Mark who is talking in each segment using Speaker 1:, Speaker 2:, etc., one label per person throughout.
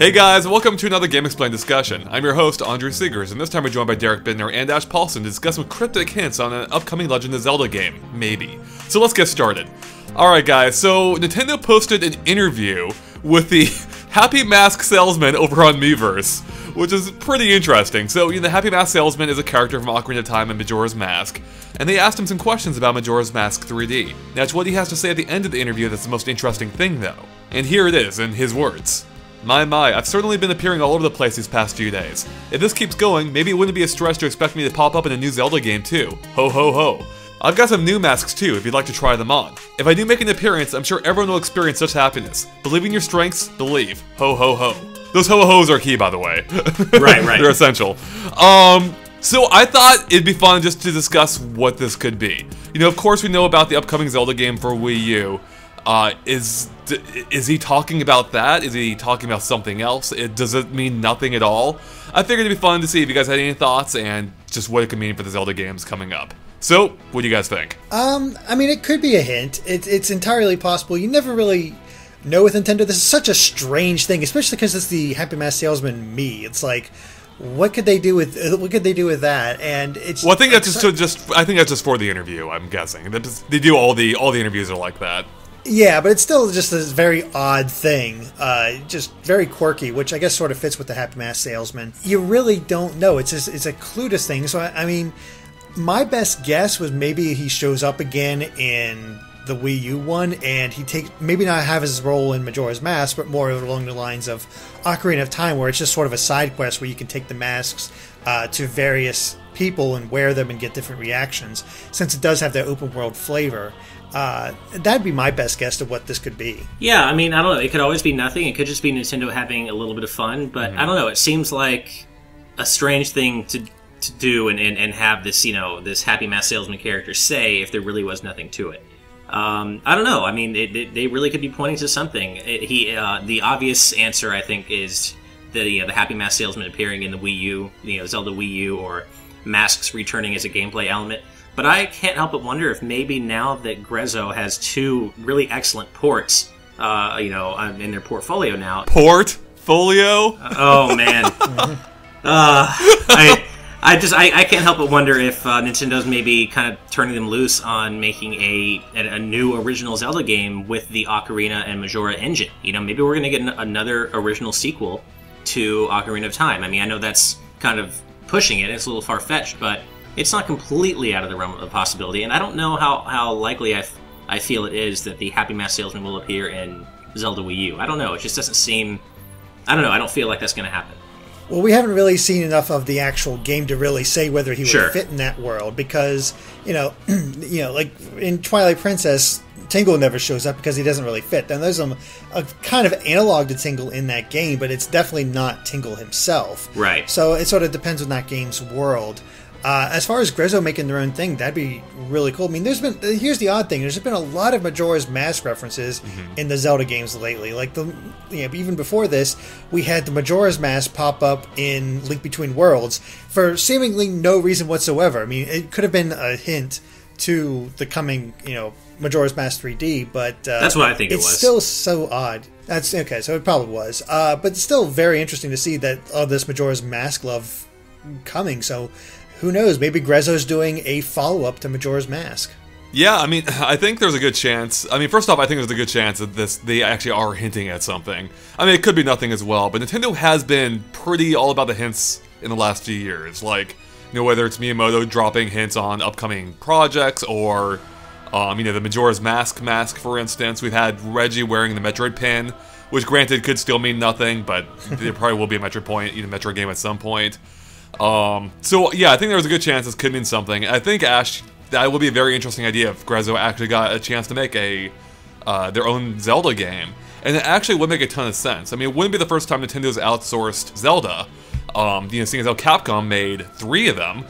Speaker 1: Hey guys, welcome to another GameXplain discussion. I'm your host, Andrew Seegers, and this time we're joined by Derek Bittner and Ash Paulson to discuss some cryptic hints on an upcoming Legend of Zelda game. Maybe. So let's get started. Alright guys, so Nintendo posted an interview with the Happy Mask Salesman over on Miiverse, which is pretty interesting. So, the Happy Mask Salesman is a character from Ocarina of Time and Majora's Mask, and they asked him some questions about Majora's Mask 3D. That's what he has to say at the end of the interview that's the most interesting thing, though. And here it is, in his words. My, I've certainly been appearing all over the place these past few days. If this keeps going, maybe it wouldn't be a stretch to expect me to pop up in a new Zelda game too. Ho ho ho. I've got some new masks too, if you'd like to try them on. If I do make an appearance, I'm sure everyone will experience such happiness. Believe in your strengths, believe. Ho ho ho. Those ho-ho-hos are key, by the way.
Speaker 2: Right.
Speaker 1: They're essential. So I thought it'd be fun just to discuss what this could be. Of course we know about the upcoming Zelda game for Wii U. Is he talking about that? Is he talking about something else? Does it mean nothing at all? I figured it'd be fun to see if you guys had any thoughts and just what it could mean for the Zelda games coming up. So, what do you guys think?
Speaker 3: I mean, it could be a hint. It's entirely possible. You never really know with Nintendo. This is such a strange thing, especially because it's the Happy Mask Salesman me. It's like, what could they do with that? And it's
Speaker 1: well, I think that's just for the interview. I'm guessing they do all the interviews are like that.
Speaker 3: Yeah, but it's still just this very odd thing, just very quirky, which I guess sort of fits with the Happy Mask Salesman. You really don't know. It's a clueless thing. So I mean, my best guess was maybe he shows up again in the Wii U one, and he takes maybe not have his role in Majora's Mask, but more along the lines of Ocarina of Time, where it's just sort of a side quest where you can take the masks to various people and wear them and get different reactions. Since it does have that open world flavor. That'd be my best guess of what this could be.
Speaker 2: Yeah, I mean, I don't know. It could always be nothing. It could just be Nintendo having a little bit of fun. But I don't know. It seems like a strange thing to do and have this, this Happy Mask Salesman character say if there really was nothing to it. I don't know. I mean, they really could be pointing to something. The obvious answer, I think, is the Happy Mask Salesman appearing in the Wii U, Zelda Wii U, or masks returning as a gameplay element. But I can't help but wonder if maybe now that Grezzo has two really excellent ports, in their portfolio now.
Speaker 1: Portfolio?
Speaker 2: Oh man, I can't help but wonder if Nintendo's maybe kind of turning them loose on making a new original Zelda game with the Ocarina and Majora engine. Maybe we're going to get another original sequel to Ocarina of Time. I mean, I know that's kind of pushing it; it's a little far-fetched, but it's not completely out of the realm of possibility, and I don't know how likely I feel it is that the Happy Mask Salesman will appear in Zelda Wii U. I don't know. It just doesn't seem... I don't know. I don't feel like that's going to happen.
Speaker 3: Well, we haven't really seen enough of the actual game to really say whether he would fit in that world, because, like in Twilight Princess, Tingle never shows up because he doesn't really fit. Then there's a kind of analog to Tingle in that game, but it's definitely not Tingle himself.
Speaker 2: Right.
Speaker 3: So it sort of depends on that game's world. As far as Grezzo making their own thing, that'd be really cool. I mean, here's the odd thing: there's been a lot of Majora's Mask references in the Zelda games lately. Like even before this, we had the Majora's Mask pop up in Link Between Worlds for seemingly no reason whatsoever. I mean, it could have been a hint to the coming, Majora's Mask 3D, but
Speaker 2: that's what I think it was.
Speaker 3: It's still so odd. That's okay, so it probably was, but it's still very interesting to see that this Majora's Mask love coming. So. Who knows? Maybe Grezzo's doing a follow-up to Majora's Mask.
Speaker 1: Yeah, I mean, I think there's a good chance. I mean, first off, I think there's a good chance that they actually are hinting at something. I mean, it could be nothing as well, but Nintendo has been pretty all about the hints in the last few years. Like, whether it's Miyamoto dropping hints on upcoming projects or, the Majora's Mask, for instance. We've had Reggie wearing the Metroid pin, which granted could still mean nothing, but there probably will be a Metroid game at some point. So yeah, I think there's a good chance this could mean something. I think, Ash, that would be a very interesting idea if Grezzo actually got a chance to make their own Zelda game. And it actually would make a ton of sense. I mean, it wouldn't be the first time Nintendo's outsourced Zelda. Seeing as how Capcom made 3 of them.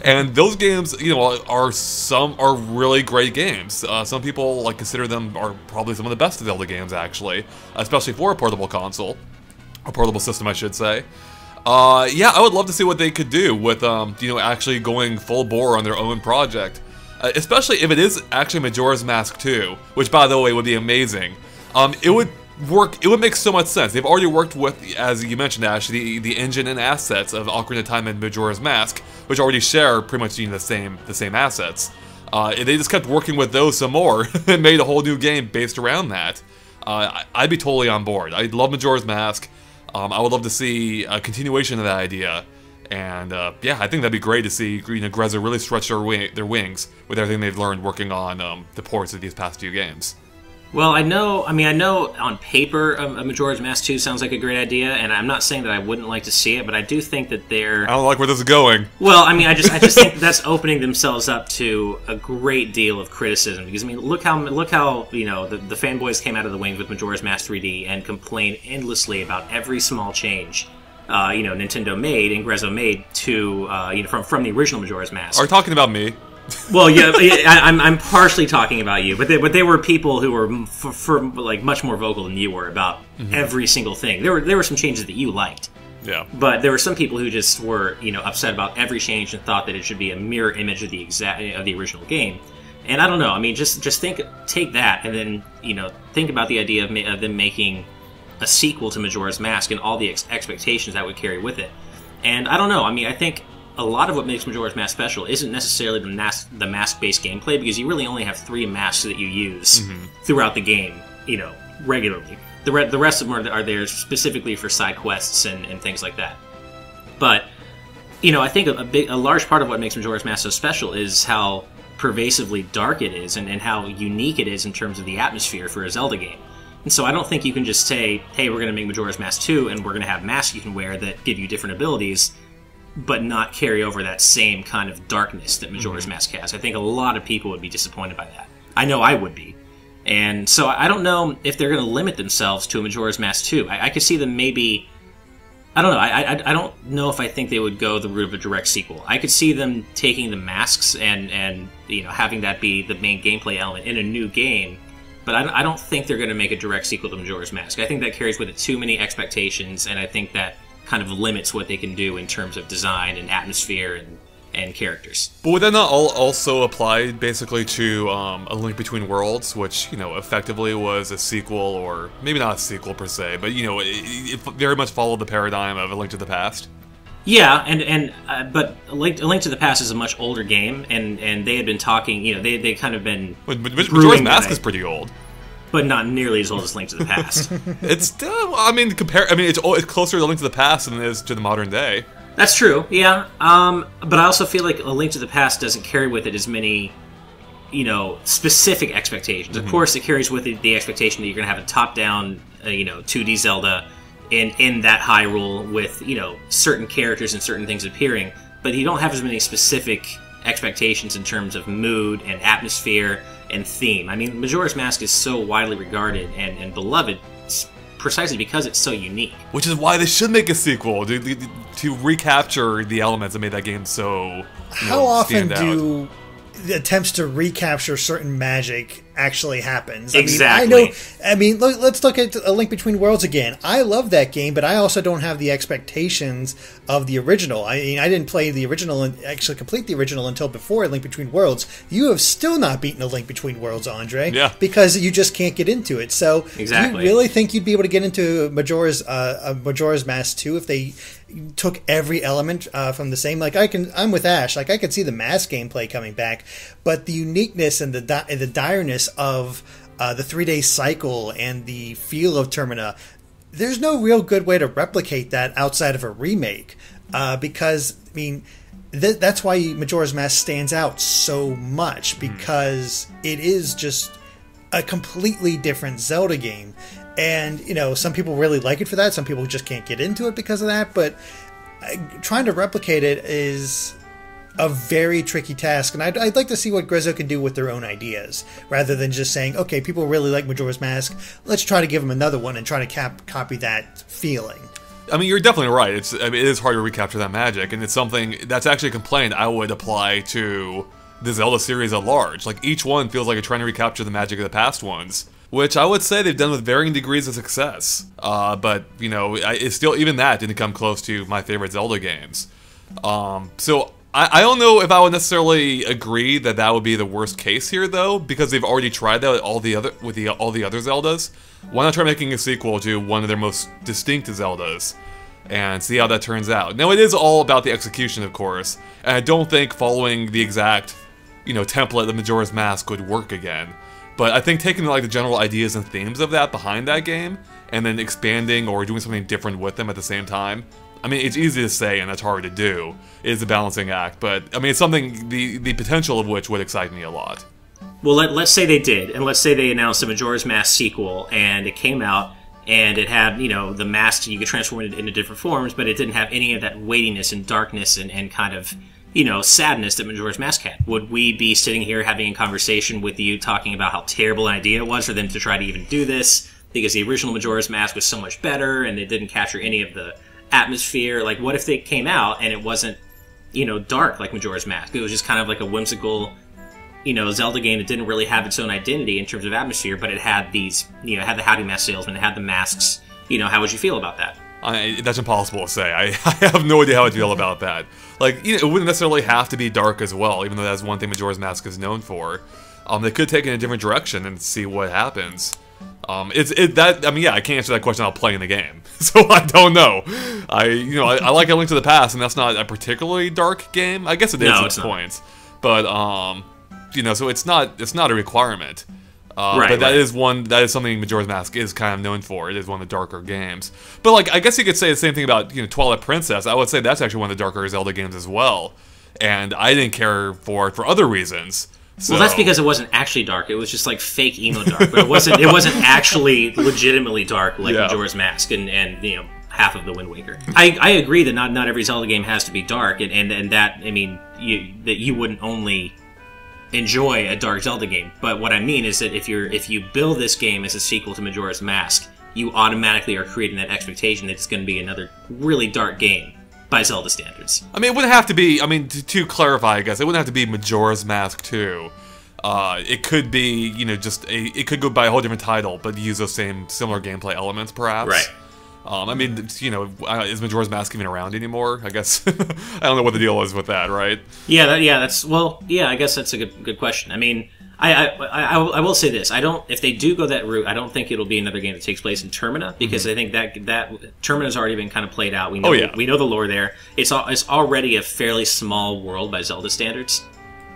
Speaker 1: And those games, are really great games. Some people consider them are probably some of the best Zelda games, actually. Especially for a portable console. A portable system, I should say. Yeah, I would love to see what they could do with, actually going full bore on their own project. Especially if it is actually Majora's Mask 2, which, by the way, would be amazing. It would work. It would make so much sense. They've already worked with, as you mentioned, Ash, the engine and assets of Ocarina of Time and Majora's Mask, which already share pretty much the same assets. They just kept working with those some more and made a whole new game based around that. I'd be totally on board. I love Majora's Mask. I would love to see a continuation of that idea. And yeah, I think that'd be great to see Grezzo really stretch their wings with everything they've learned working on the ports of these past few games.
Speaker 2: Well, I know on paper, Majora's Mask 2 sounds like a great idea, and I'm not saying that I wouldn't like to see it, but I do think that they're...
Speaker 1: I don't like where this is going.
Speaker 2: Well, I mean, I just think that's opening themselves up to a great deal of criticism, because, I mean, look how the fanboys came out of the wings with Majora's Mask 3D and complained endlessly about every small change, Nintendo made and Grezzo made to, from the original Majora's Mask.
Speaker 1: Are you talking about me?
Speaker 2: Well, yeah, I'm partially talking about you, but they were people who were like much more vocal than you were about every single thing. There were some changes that you liked,
Speaker 1: yeah,
Speaker 2: but there were some people who just were upset about every change and thought that it should be a mirror image of the original game. And I don't know. I mean, just take that and then think about the idea of them making a sequel to Majora's Mask and all the expectations that would carry with it. And I don't know. I mean, I think a lot of what makes Majora's Mask special isn't necessarily the mask-based gameplay, because you really only have 3 masks that you use throughout the game, regularly. The rest of them are there specifically for side quests and things like that. But, I think a large part of what makes Majora's Mask so special is how pervasively dark it is and how unique it is in terms of the atmosphere for a Zelda game. And so I don't think you can just say, hey, we're going to make Majora's Mask 2 and we're going to have masks you can wear that give you different abilities, but not carry over that same kind of darkness that Majora's Mask has. I think a lot of people would be disappointed by that. I know I would be. And so I don't know if they're going to limit themselves to a Majora's Mask 2. I could see them maybe... I don't know. I don't know if I think they would go the route of a direct sequel. I could see them taking the masks and having that be the main gameplay element in a new game, but I don't think they're going to make a direct sequel to Majora's Mask. I think that carries with it too many expectations, and I think that kind of limits what they can do in terms of design and atmosphere and characters.
Speaker 1: But would that not also apply basically to A Link Between Worlds, which, effectively was a sequel, or maybe not a sequel per se, but, it very much followed the paradigm of A Link to the Past?
Speaker 2: Yeah, but A Link to the Past is a much older game, and they had been talking, they kind of been...
Speaker 1: But Majora's Mask is pretty old.
Speaker 2: But not nearly as old as Link to the Past.
Speaker 1: It's still, it's closer to Link to the Past than it is to the modern day.
Speaker 2: That's true, yeah. But I also feel like A Link to the Past doesn't carry with it as many, specific expectations. Of course, it carries with it the expectation that you're going to have a top-down, 2D Zelda in that Hyrule with, certain characters and certain things appearing. But you don't have as many specific expectations in terms of mood and atmosphere and theme. I mean, Majora's Mask is so widely regarded and beloved precisely because it's so unique.
Speaker 1: Which is why they should make a sequel, to recapture the elements that made that game so
Speaker 3: How often
Speaker 1: stand
Speaker 3: do
Speaker 1: out.
Speaker 3: the attempts to recapture certain magic actually happens?
Speaker 2: Exactly.
Speaker 3: Let's look at A Link Between Worlds again. I love that game, but I also don't have the expectations of the original. I mean, I didn't play the original and actually complete the original until before A Link Between Worlds. You have still not beaten A Link Between Worlds, Andre.
Speaker 1: Yeah.
Speaker 3: Because you just can't get into it. So,
Speaker 2: exactly.
Speaker 3: Do you really think you'd be able to get into Majora's Mask 2 if they took every element from the same? I'm with Ash. I could see the mask gameplay coming back, but the uniqueness and the direness of the 3-day cycle and the feel of Termina, there's no real good way to replicate that outside of a remake, because that's why Majora's Mask stands out so much, because it is just a completely different Zelda game. And, some people really like it for that. Some people just can't get into it because of that. But trying to replicate it is a very tricky task. And I'd like to see what Grezzo can do with their own ideas, rather than just saying, okay, people really like Majora's Mask, let's try to give them another one and try to copy that feeling.
Speaker 1: I mean, you're definitely right. It is hard to recapture that magic. And it's something that's actually a complaint I would apply to the Zelda series at large. Like, each one feels like it's trying to recapture the magic of the past ones, which I would say they've done with varying degrees of success. But, it's still, even that didn't come close to my favorite Zelda games. So I don't know if I would necessarily agree that that would be the worst case here, though, because they've already tried that with all the other Zeldas. Why not try making a sequel to one of their most distinct Zeldas and see how that turns out? Now, it is all about the execution, of course, and I don't think following the exact, template of Majora's Mask would work again. But I think taking like the general ideas and themes of that behind that game, and then expanding or doing something different with them at the same time. I mean, it's easy to say and it's hard to do. It is a balancing act, but I mean, it's something, the potential of which would excite me a lot.
Speaker 2: Well, let's say they did, and let's say they announced a Majora's Mask sequel, and it came out, and it had, the mask, you could transform it into different forms, but it didn't have any of that weightiness and darkness and kind of, sadness that Majora's Mask had. Would we be sitting here having a conversation with you talking about how terrible an idea it was for them to try to even do this, because the original Majora's Mask was so much better, and it didn't capture any of the atmosphere? Like, what if they came out and it wasn't, dark like Majora's Mask? It was just kind of like a whimsical, Zelda game that didn't really have its own identity in terms of atmosphere, but it had these, it had the Happy Mask Salesman, it had the masks. How would you feel about that?
Speaker 1: That's impossible to say. I have no idea how I feel about that. Like, it wouldn't necessarily have to be dark as well, even though that's one thing Majora's Mask is known for. They could take it in a different direction and see what happens. I can't answer that question without playing the game, so I don't know. I like A Link to the Past, and that's not a particularly dark game. I guess it is at points, but so it's not a requirement. But that is something Majora's Mask is kind of known for. It is one of the darker games. But like, I guess you could say the same thing about Twilight Princess. I would say that's actually one of the darker Zelda games as well, and I didn't care for it for other reasons. So.
Speaker 2: Well, that's because it wasn't actually dark. It was just like fake emo dark, but it wasn't actually legitimately dark like Majora's Mask and half of the Wind Waker. I agree that not every Zelda game has to be dark, and that, I mean, you wouldn't only enjoy a dark Zelda game. But what I mean is that if you build this game as a sequel to Majora's Mask, you automatically are creating that expectation that it's going to be another really dark game by Zelda standards. I
Speaker 1: mean, it wouldn't have to be, to clarify, I guess, it wouldn't have to be Majora's Mask 2. It could be, it could go by a whole different title, but use those similar gameplay elements, perhaps.
Speaker 2: Right.
Speaker 1: Is Majora's Mask even around anymore? I guess I don't know what the deal is with that, right?
Speaker 2: Yeah, I guess that's a good question. I mean, I will say this: if they do go that route, I don't think it'll be another game that takes place in Termina, because I think that Termina's already been kind of played out. We know the lore there. It's already a fairly small world by Zelda standards,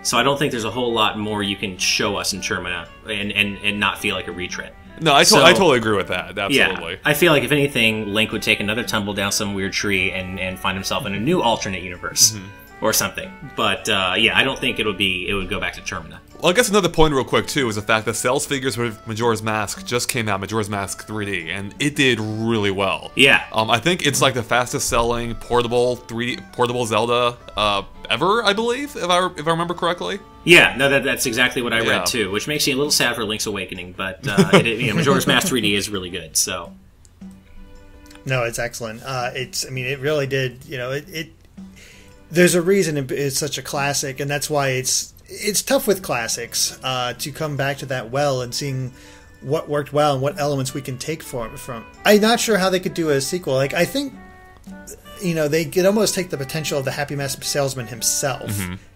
Speaker 2: so I don't think there's a whole lot more you can show us in Termina and not feel like a retread.
Speaker 1: No, I totally agree with that. Absolutely.
Speaker 2: Yeah, I feel like if anything, Link would take another tumble down some weird tree and find himself in a new alternate universe or something. But I don't think it would go back to Termina.
Speaker 1: Well, I guess another point real quick, too, is the fact that sales figures for Majora's Mask just came out, Majora's Mask 3D, and it did really well.
Speaker 2: Yeah.
Speaker 1: I think it's like the fastest selling portable Zelda ever, I believe, if I remember correctly.
Speaker 2: Yeah, no, that's exactly what I read, too, which makes me a little sad for Link's Awakening, but Majora's Mask 3D is really good, so...
Speaker 3: No, it's excellent. It really did, there's a reason it's such a classic, and that's why it's tough with classics to come back to that well and seeing what worked well and what elements we can take from. I'm not sure how they could do a sequel. Like, I think, they could almost take the potential of the Happy Mask Salesman himself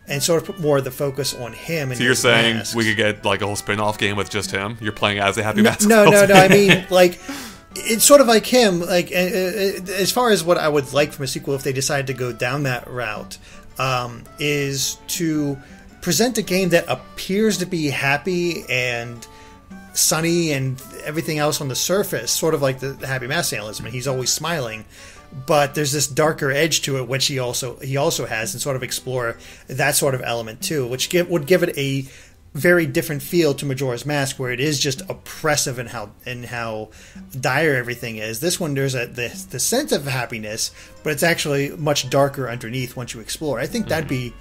Speaker 3: and sort of put more of the focus on him. And
Speaker 1: so you're saying we could get like a whole spin-off game with just him? You're playing as a Happy Mask
Speaker 3: Salesman? No. I mean, like, it's sort of like him. Like, as far as what I would like from a sequel, if they decided to go down that route, is to present a game that appears to be happy and sunny and everything else on the surface, sort of like the Happy Mask Salesman. He's always smiling, but there's this darker edge to it, which he also has, and sort of explore that sort of element too, which would give it a very different feel to Majora's Mask, where it is just oppressive in how dire everything is. This one, there's the sense of happiness, but it's actually much darker underneath once you explore. I think that'd be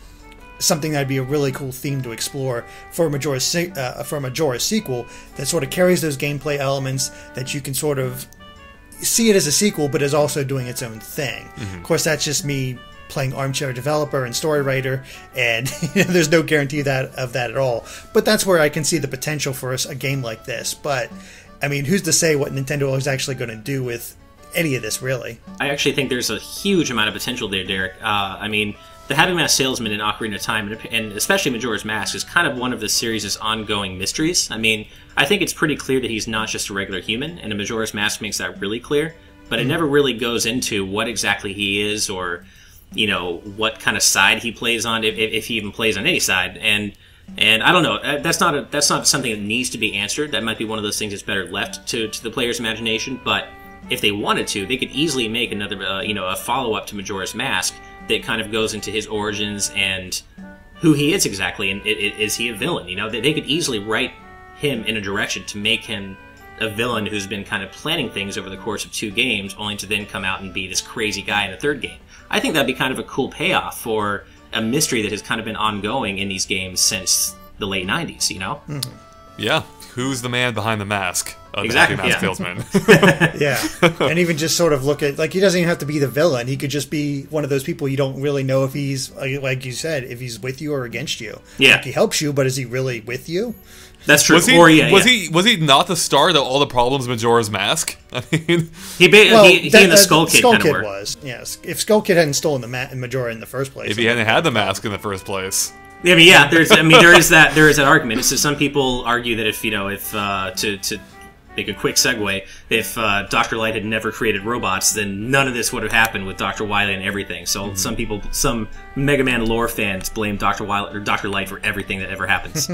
Speaker 3: something that'd be a really cool theme to explore for a Majora sequel that sort of carries those gameplay elements that you can sort of see it as a sequel, but is also doing its own thing. Of course, that's just me playing armchair developer and story writer, and there's no guarantee of that at all. But that's where I can see the potential for a game like this. But I mean, who's to say what Nintendo is actually going to do with any of this, really.
Speaker 2: I actually think there's a huge amount of potential there, Derek. I mean, the Happy Mask Salesman in Ocarina of Time, and especially Majora's Mask, is kind of one of the series' ongoing mysteries. I mean, I think it's pretty clear that he's not just a regular human, and Majora's Mask makes that really clear, but it never really goes into what exactly he is, or, you know, what kind of side he plays on, if he even plays on any side. And I don't know, that's not something that needs to be answered. That might be one of those things that's better left to the player's imagination, but if they wanted to, they could easily make another, a follow-up to Majora's Mask that kind of goes into his origins and who he is exactly, and is he a villain? You know, they could easily write him in a direction to make him a villain who's been kind of planning things over the course of 2 games, only to then come out and be this crazy guy in the 3rd game. I think that'd be kind of a cool payoff for a mystery that has kind of been ongoing in these games since the late 90s, you know?
Speaker 3: Mm-hmm.
Speaker 1: Yeah. Who's the man behind the mask?
Speaker 2: Exactly,
Speaker 1: the Happy Mask Salesman.
Speaker 3: Yeah. And even just sort of look at, like, he doesn't even have to be the villain. He could just be one of those people you don't really know if he's, like you said, if he's with you or against you.
Speaker 2: Yeah.
Speaker 3: Like, he helps you, but is he really with you?
Speaker 2: That's true.
Speaker 1: Was he not the start of all the problems in Majora's Mask? I mean, he
Speaker 2: and the Skull Kid kind of were.
Speaker 3: Was, yes. If Skull Kid hadn't stolen the Majora in the first place.
Speaker 1: If he hadn't had the mask in the first place.
Speaker 2: I mean, yeah, there is that argument. So some people argue that if to make a quick segue, if Dr. Light had never created robots, then none of this would have happened with Dr. Wily and everything. So some Mega Man lore fans blame Dr. Light for everything that ever happens.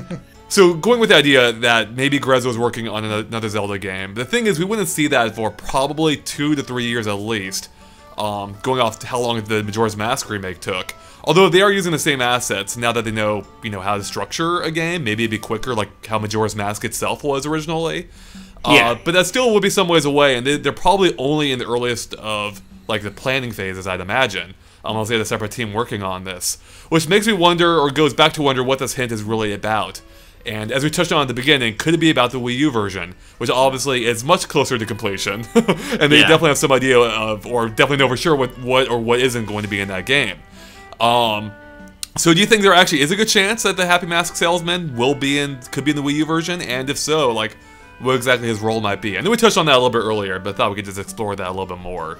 Speaker 1: So going with the idea that maybe Grezzo was working on another Zelda game, the thing is we wouldn't see that for probably 2 to 3 years at least, going off to how long the Majora's Mask remake took. Although they are using the same assets, now that they know how to structure a game, maybe it'd be quicker, like how Majora's Mask itself was originally.
Speaker 2: Yeah.
Speaker 1: But that still would be some ways away, and they're probably only in the earliest of like the planning phases, I'd imagine. Unless they had a separate team working on this, which makes me wonder, or goes back to wonder, what this hint is really about. And as we touched on at the beginning, could it be about the Wii U version, which obviously is much closer to completion, and they definitely have some idea of, or definitely know for sure what isn't going to be in that game. So do you think there actually is a good chance that the Happy Mask Salesman could be in the Wii U version? And if so, like, what exactly his role might be? I know we touched on that a little bit earlier, but I thought we could just explore that a little bit more.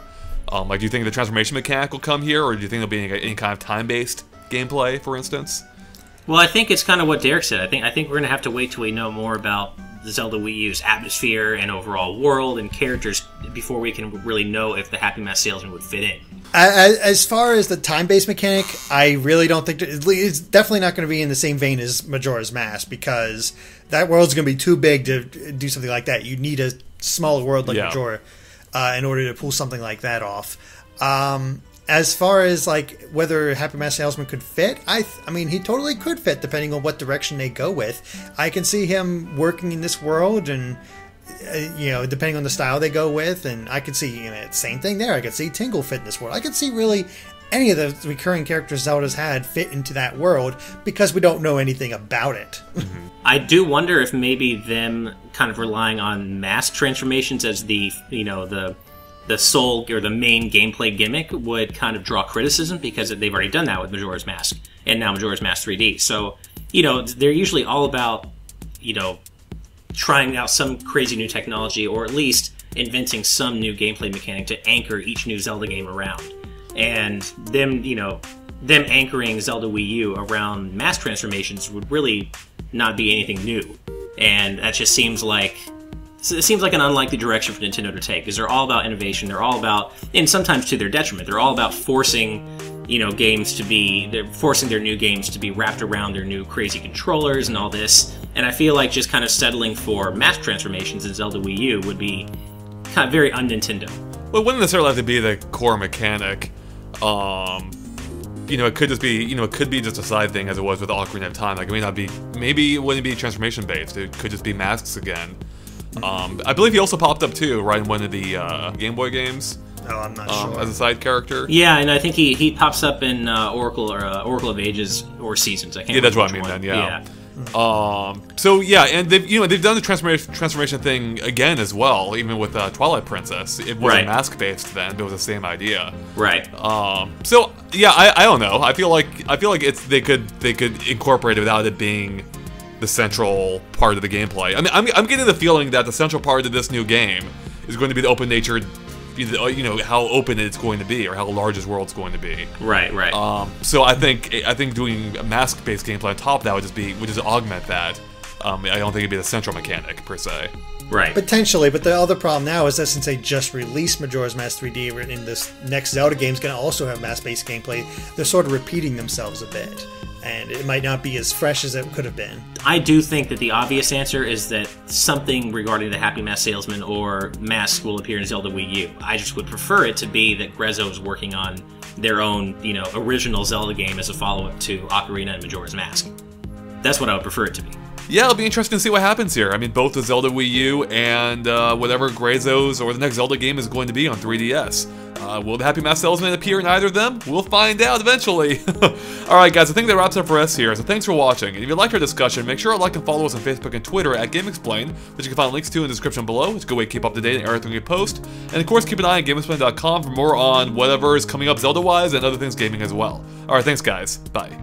Speaker 1: Like, do you think the transformation mechanic will come here, or do you think there'll be any kind of time-based gameplay, for instance?
Speaker 2: Well, I think it's kind of what Derek said. I think we're going to have to wait till we know more about the Zelda Wii U's atmosphere and overall world and characters before we can really know if the Happy Mask Salesman would fit in.
Speaker 3: As far as the time-based mechanic, I really don't think it's definitely not going to be in the same vein as Majora's Mask, because that world's going to be too big to do something like that. You need a smaller world like Majora in order to pull something like that off. As far as like whether Happy Mask Salesman could fit, I mean he totally could fit depending on what direction they go with. I can see him working in this world, and depending on the style they go with, and I could see same thing there. I could see Tingle fit in this world. I could see really any of the recurring characters Zelda's had fit into that world because we don't know anything about it.
Speaker 2: I do wonder if maybe them kind of relying on mask transformations as the sole or the main gameplay gimmick would kind of draw criticism, because they've already done that with Majora's Mask and now Majora's Mask 3D. So, they're usually all about, trying out some crazy new technology, or at least inventing some new gameplay mechanic to anchor each new Zelda game around. And them anchoring Zelda Wii U around mask transformations would really not be anything new. And that just seems like an unlikely direction for Nintendo to take, because they're all about innovation. They're all about, and sometimes to their detriment, they're all about forcing, forcing their new games to be wrapped around their new crazy controllers and all this. And I feel like just kind of settling for mask transformations in Zelda Wii U would be kind of very un-Nintendo.
Speaker 1: Well, it wouldn't necessarily have to be the core mechanic. It could just be, it could be just a side thing as it was with Ocarina of Time. Like, maybe it wouldn't be transformation based. It could just be masks again. I believe he also popped up too, right, in one of the Game Boy games.
Speaker 3: Oh, I'm not sure.
Speaker 1: As a side character.
Speaker 2: Yeah, and I think he pops up in Oracle Oracle of Ages or Seasons. I can't.
Speaker 1: Yeah, that's what I mean then. Yeah. So yeah, and they've done the transformation thing again as well, even with Twilight Princess. It wasn't mask based then, but it was the same idea.
Speaker 2: Right.
Speaker 1: So yeah, I don't know. I feel like they could incorporate it without it being the central part of the gameplay. I mean, I'm getting the feeling that the central part of this new game is going to be the open-natured you know how open it's going to be or how large this world's going to be.
Speaker 2: Right, right.
Speaker 1: So I think doing a mask-based gameplay on top of that would just augment that. I don't think it'd be the central mechanic per se.
Speaker 2: Right.
Speaker 3: Potentially, but the other problem now is that since they just released Majora's Mask 3D, and this next Zelda game is going to also have mask-based gameplay, they're sort of repeating themselves a bit, and it might not be as fresh as it could have been.
Speaker 2: I do think that the obvious answer is that something regarding the Happy Mask Salesman or Mask will appear in Zelda Wii U. I just would prefer it to be that Grezzo is working on their own, original Zelda game as a follow-up to Ocarina and Majora's Mask. That's what I would prefer it to be.
Speaker 1: Yeah, it'll be interesting to see what happens here. I mean, both the Zelda Wii U and whatever Grezzo's or the next Zelda game is going to be on 3DS. Will the Happy Mask Salesman appear in either of them? We'll find out eventually. Alright guys, I think that wraps up for us here, so thanks for watching. And if you liked our discussion, make sure to like and follow us on Facebook and Twitter at GameXplain, which you can find links to in the description below. It's a good way to keep up to date on everything we post. And of course, keep an eye on GameXplain.com for more on whatever is coming up Zelda-wise and other things gaming as well. Alright, thanks guys. Bye.